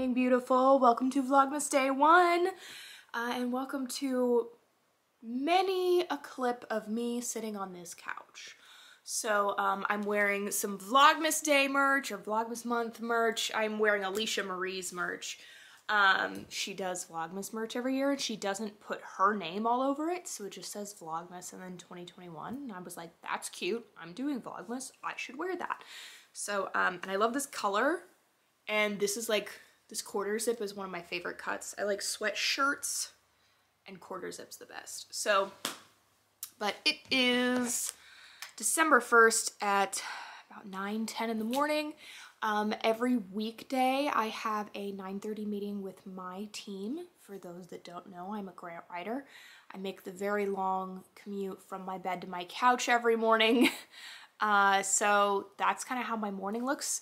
morning, beautiful. Welcome to Vlogmas Day 1, and welcome to many a clip of me sitting on this couch. So I'm wearing some Vlogmas Day merch or Vlogmas Month merch. I'm wearing Alicia Marie's merch. She does Vlogmas merch every year, and she doesn't put her name all over it, so it just says Vlogmas and then 2021. And I was like, that's cute. I'm doing Vlogmas. I should wear that. So, and I love this color. And this is like, this quarter zip is one of my favorite cuts. I like sweatshirts and quarter zips the best. So, but it is December 1st at about 9-10 in the morning. Every weekday I have a 9:30 meeting with my team. For those that don't know, I'm a grant writer. I make the very long commute from my bed to my couch every morning. So that's kind of how my morning looks.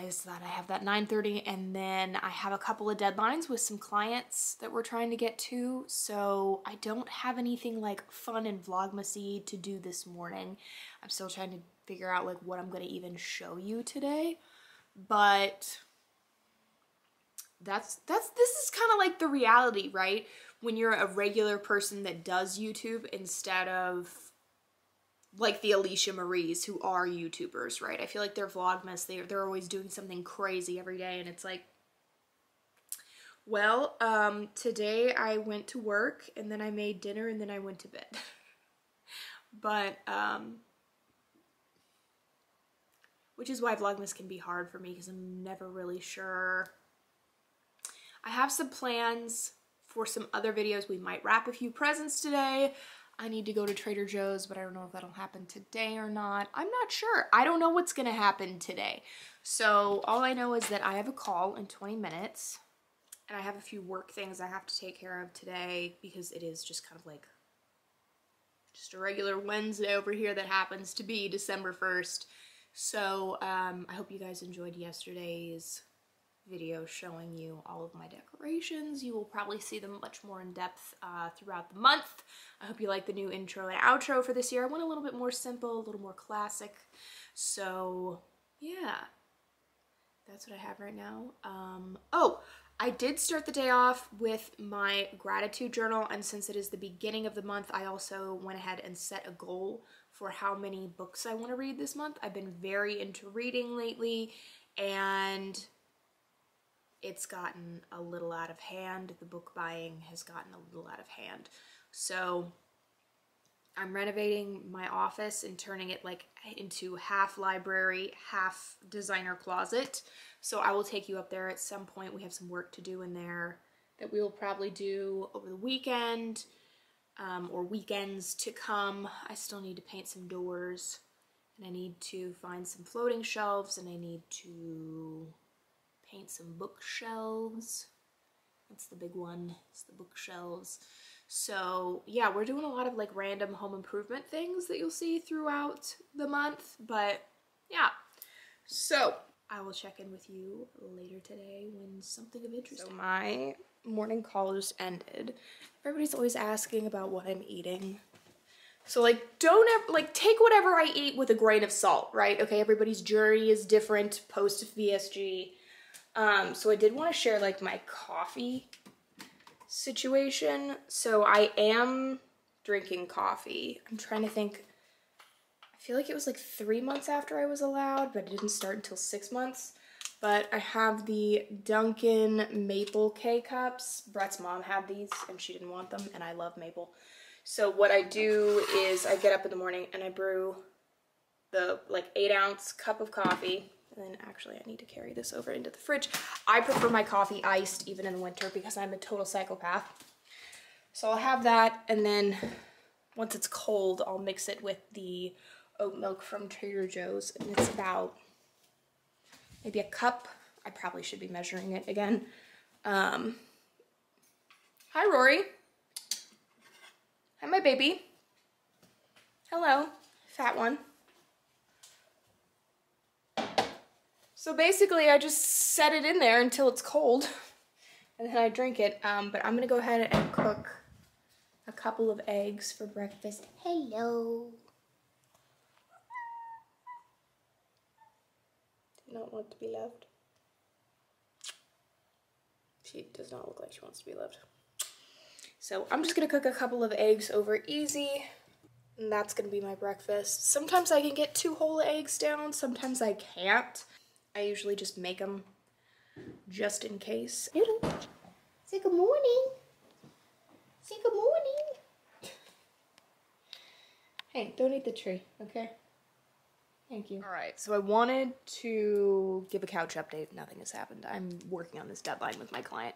Is that I have that 9:30, and then I have a couple of deadlines with some clients that we're trying to get to, so I don't have anything like fun and vlogmasy to do this morning. I'm still trying to figure out like what I'm going to even show you today, but this is kind of like the reality, right? When you're a regular person that does YouTube instead of like the Alicia Maries who are YouTubers, right? I feel like they're Vlogmas, they're always doing something crazy every day, and it's like, well, today I went to work, and then I made dinner, and then I went to bed. But, which is why Vlogmas can be hard for me, because I'm never really sure. I have some plans for some other videos. We might wrap a few presents today. I need to go to Trader Joe's, but I don't know if that'll happen today or not. I'm not sure. I don't know what's gonna happen today. So all I know is that I have a call in 20 minutes, and I have a few work things I have to take care of today, because it is just kind of like just a regular Wednesday over here that happens to be December 1st. So I hope you guys enjoyed yesterday's video showing you all of my decorations. You will probably see them much more in depth throughout the month. I hope you like the new intro and outro for this year. I went a little bit more simple, a little more classic. So yeah, that's what I have right now. Oh, I did start the day off with my gratitude journal, and since it is the beginning of the month, I also went ahead and set a goal for how many books I want to read this month. I've been very into reading lately, and it's gotten a little out of hand. The book buying has gotten a little out of hand. So I'm renovating my office and turning it like into half library, half designer closet. So I will take you up there at some point. We have some work to do in there that we will probably do over the weekend or weekends to come. I still need to paint some doors, and I need to find some floating shelves, and I need to paint some bookshelves. That's the big one, it's the bookshelves. So yeah, we're doing a lot of like random home improvement things that you'll see throughout the month, but yeah. So I will check in with you later today when something of interest. So my morning call just ended. Everybody's always asking about what I'm eating. So like, don't ever, like, take whatever I eat with a grain of salt, right? Okay, everybody's journey is different post VSG. So I did want to share like my coffee situation. So I am drinking coffee. I'm trying to think. I feel like it was like 3 months after I was allowed, but it didn't start until 6 months. But I have the Dunkin' Maple K-Cups. Brett's mom had these and she didn't want them, and I love maple. So what I do is I get up in the morning and I brew the like 8-ounce cup of coffee. And then actually I need to carry this over into the fridge. I prefer my coffee iced even in the winter because I'm a total psychopath. So I'll have that, and then once it's cold, I'll mix it with the oat milk from Trader Joe's, and it's about maybe a cup. I probably should be measuring it again. Hi, Rory. Hi, my baby. Hello, fat one. So basically I just set it in there until it's cold, and then I drink it. But I'm gonna go ahead and cook a couple of eggs for breakfast. Hello. Do not want to be loved. She does not look like she wants to be loved. So I'm just gonna cook a couple of eggs over easy, and that's gonna be my breakfast. Sometimes I can get 2 whole eggs down, sometimes I can't. I usually just make them just in case. Say good morning. Say good morning. Hey, don't eat the tree, okay? Thank you. All right, so I wanted to give a couch update. Nothing has happened. I'm working on this deadline with my client.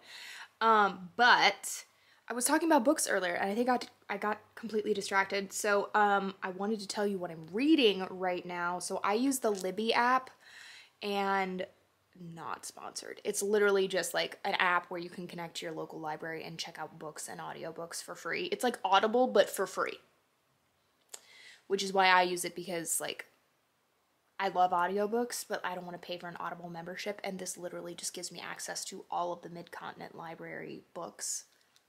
But I was talking about books earlier, and I think I got completely distracted. So I wanted to tell you what I'm reading right now. So I use the Libby app, and not sponsored. It's literally just like an app where you can connect to your local library and check out books and audiobooks for free. It's like Audible, but for free. Which is why I use it, because like I love audiobooks, but I don't want to pay for an Audible membership, and this literally just gives me access to all of the Mid-Continent Library books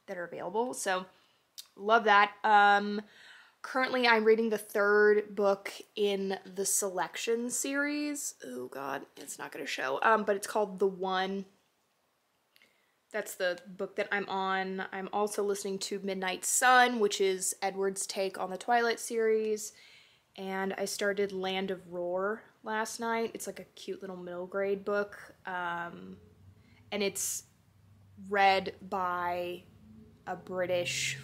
that are available. So love that. Currently I'm reading the 3rd book in the Selection series. Oh god, it's not gonna show. But it's called The One. That's the book that I'm on. I'm also listening to Midnight Sun, which is Edward's take on the Twilight series. And I started Land of Roar last night. It's like a cute little middle grade book. And it's read by a British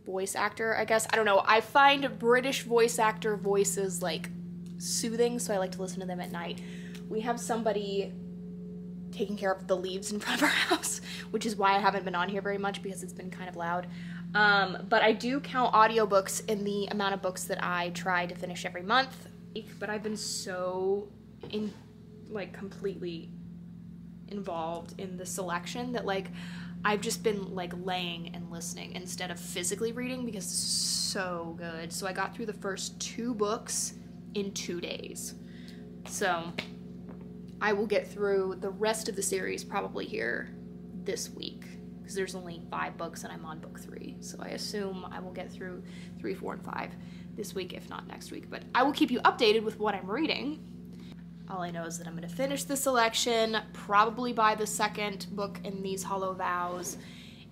voice actor, I guess. I don't know. I find British voice actor voices like soothing, so I like to listen to them at night. We have somebody taking care of the leaves in front of our house, which is why I haven't been on here very much, because it's been kind of loud. But I do count audiobooks in the amount of books that I try to finish every month. But I've been so completely involved in the selection that like I've just been like laying and listening instead of physically reading, because it's so good. So I got through the first 2 books in 2 days. So I will get through the rest of the series probably here this week, because there's only 5 books and I'm on book 3. So I assume I will get through 3, 4, and 5 this week, if not next week. But I will keep you updated with what I'm reading. All I know is that I'm going to finish the selection probably by the 2nd book in these Hollow Vows,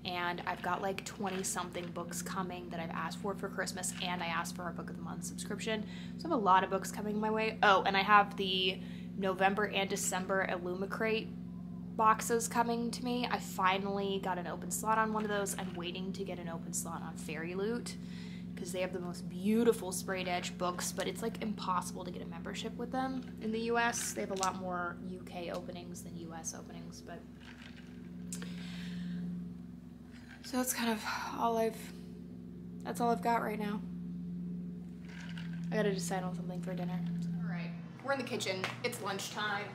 and I've got like 20-something books coming that I've asked for Christmas, and I asked for a Book of the Month subscription, so I have a lot of books coming my way. Oh, and I have the November and December Illumicrate boxes coming to me. I finally got an open slot on one of those. I'm waiting to get an open slot on Fairy Loot, because they have the most beautiful sprayed edge books, but it's like impossible to get a membership with them in the US. They have a lot more UK openings than US openings, but so that's kind of all that's all I've got right now. I gotta decide on something for dinner. All right, we're in the kitchen. It's lunchtime.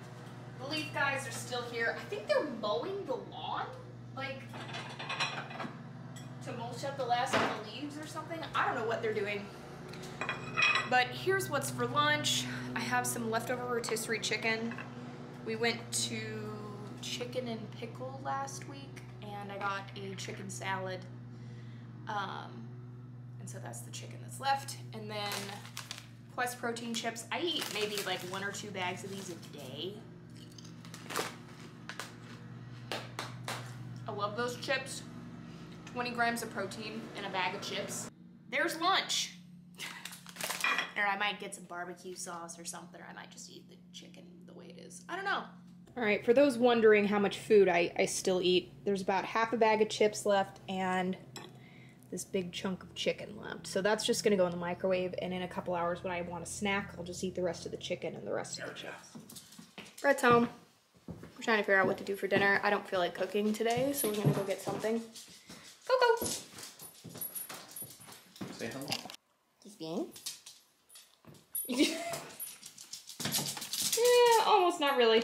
The leaf guys are still here. I think they're mowing the lawn, like to mulch up the last of the leaves or something. I don't know what they're doing. But here's what's for lunch. I have some leftover rotisserie chicken. We went to Chicken and Pickle last week, and I got a chicken salad. And so that's the chicken that's left. And then Quest protein chips. I eat maybe like 1 or 2 bags of these a day. I love those chips. 20 grams of protein in a bag of chips. There's lunch. Or I might get some barbecue sauce or something, or I might just eat the chicken the way it is. I don't know. All right, for those wondering how much food I still eat, there's about half a bag of chips left and this big chunk of chicken left. So that's just gonna go in the microwave, and in a couple hours when I want a snack, I'll just eat the rest of the chicken and the rest of the chips. Brett's home. We're trying to figure out what to do for dinner. I don't feel like cooking today, so we're gonna go get something. Go! Say hello. Just being. Yeah, almost, not really.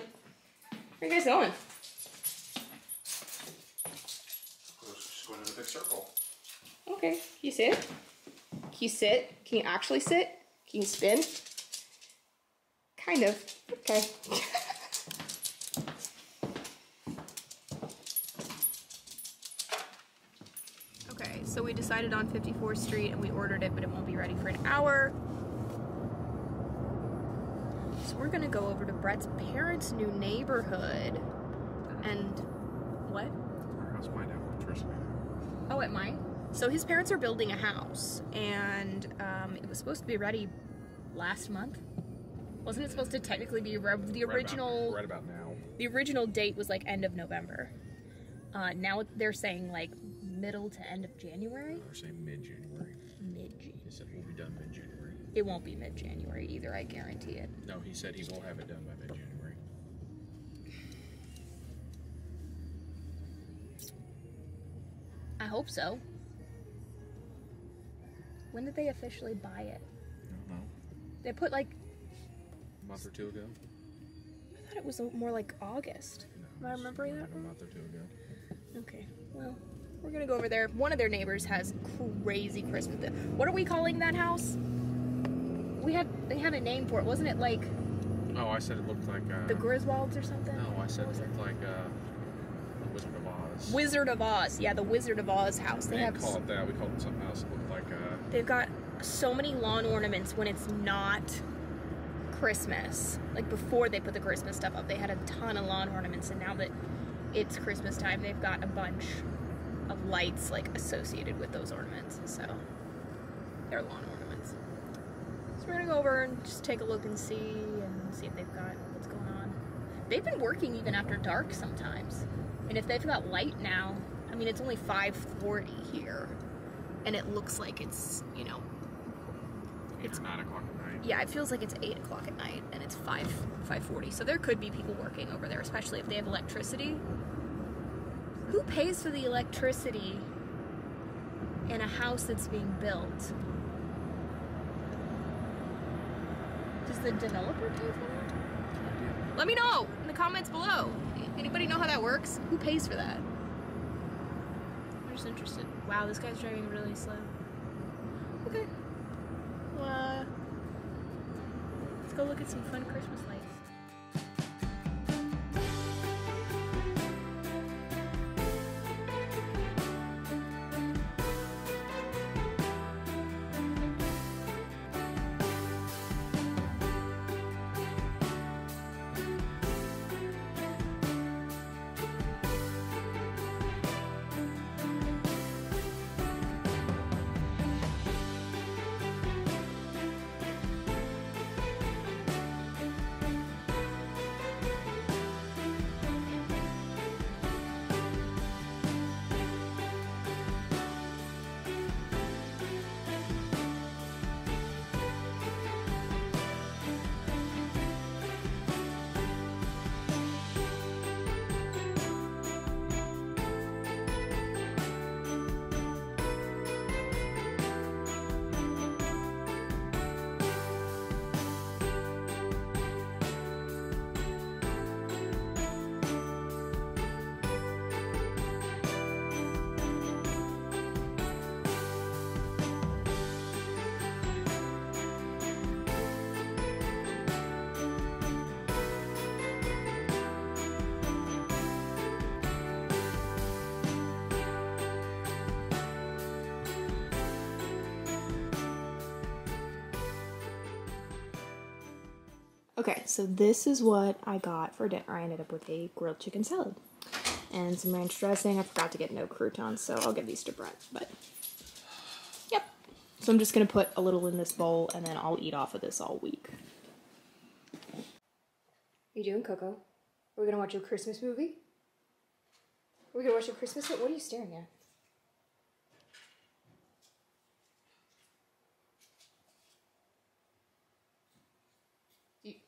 Where are you guys going? Just going in a big circle. Okay, can you sit? Can you sit? Can you actually sit? Can you spin? Kind of. Okay. Okay, so we decided on 54th Street and we ordered it, but it won't be ready for an hour. So we're gonna go over to Brett's parents' new neighborhood. And what? neighbors? Oh, at mine? So his parents are building a house, and it was supposed to be ready last month. Wasn't it supposed to technically be the original? Right about now. The original date was like end of November. Now they're saying like middle to end of January. They're saying mid-January. Mid-January. He said we'll be done mid-January. It won't be mid-January either, I guarantee it. No, he said he will have it done by mid-January. I hope so. When did they officially buy it? I don't know. They put like... A month or two ago? I thought it was more like August. No, Am I remembering that? A month or two ago. Okay, well, we're gonna go over there. One of their neighbors has crazy Christmas. What are we calling that house? They had a name for it, wasn't it like... Oh, I said it looked like... the Griswolds or something? No, I said it looked like the Wizard of Oz. Wizard of Oz, yeah, the Wizard of Oz house. We didn't call it that, we called it something else. It looked like... They've got so many lawn ornaments when it's not Christmas. Like before they put the Christmas stuff up, they had a ton of lawn ornaments, and now that it's Christmas time, they've got a bunch of lights like associated with those ornaments. So they're lawn ornaments. So we're gonna go over and just take a look and see if they've got what's going on. They've been working even after dark sometimes. And if they've got light now, I mean, it's only 5:40 here, and it looks like it's, you know, it's 9 o'clock at night. Yeah, it feels like it's 8 o'clock at night, and it's 5:40. So there could be people working over there, especially if they have electricity. Who pays for the electricity in a house that's being built? Does the developer pay for that? Let me know in the comments below. Anybody know how that works? Who pays for that? I'm just interested. Wow, this guy's driving really slow. Okay. Well, let's go look at some fun Christmas lights. Okay, so this is what I got for dinner. I ended up with a grilled chicken salad and some ranch dressing. I forgot to get no croutons, so I'll give these to Brent, but yep. So I'm just gonna put a little in this bowl, and then I'll eat off of this all week. What are you doing, Coco? Are we gonna watch a Christmas movie? Are we gonna watch a Christmas movie? What are you staring at?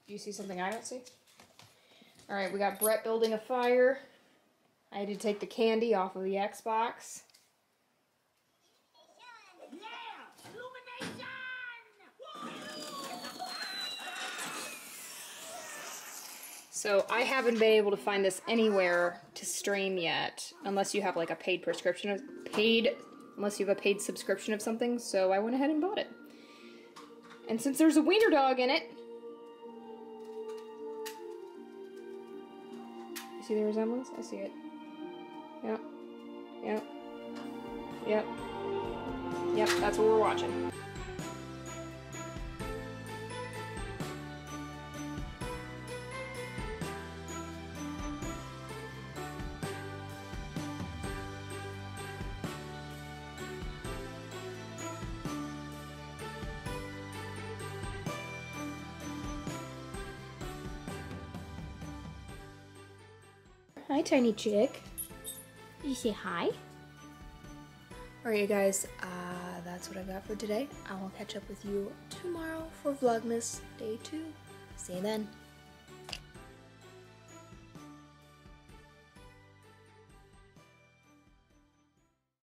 Do you see something I don't see? Alright, we got Brett building a fire. I had to take the candy off of the Xbox. So I haven't been able to find this anywhere to stream yet, unless you have like a paid unless you have a paid subscription of something, so I went ahead and bought it. And since there's a wiener dog in it, you see the resemblance? I see it. Yep. Yep. Yep. Yep, that's what we're watching. Hi, tiny chick. Did you say hi? Alright, you guys, that's what I've got for today. I will catch up with you tomorrow for Vlogmas Day 2. See you then.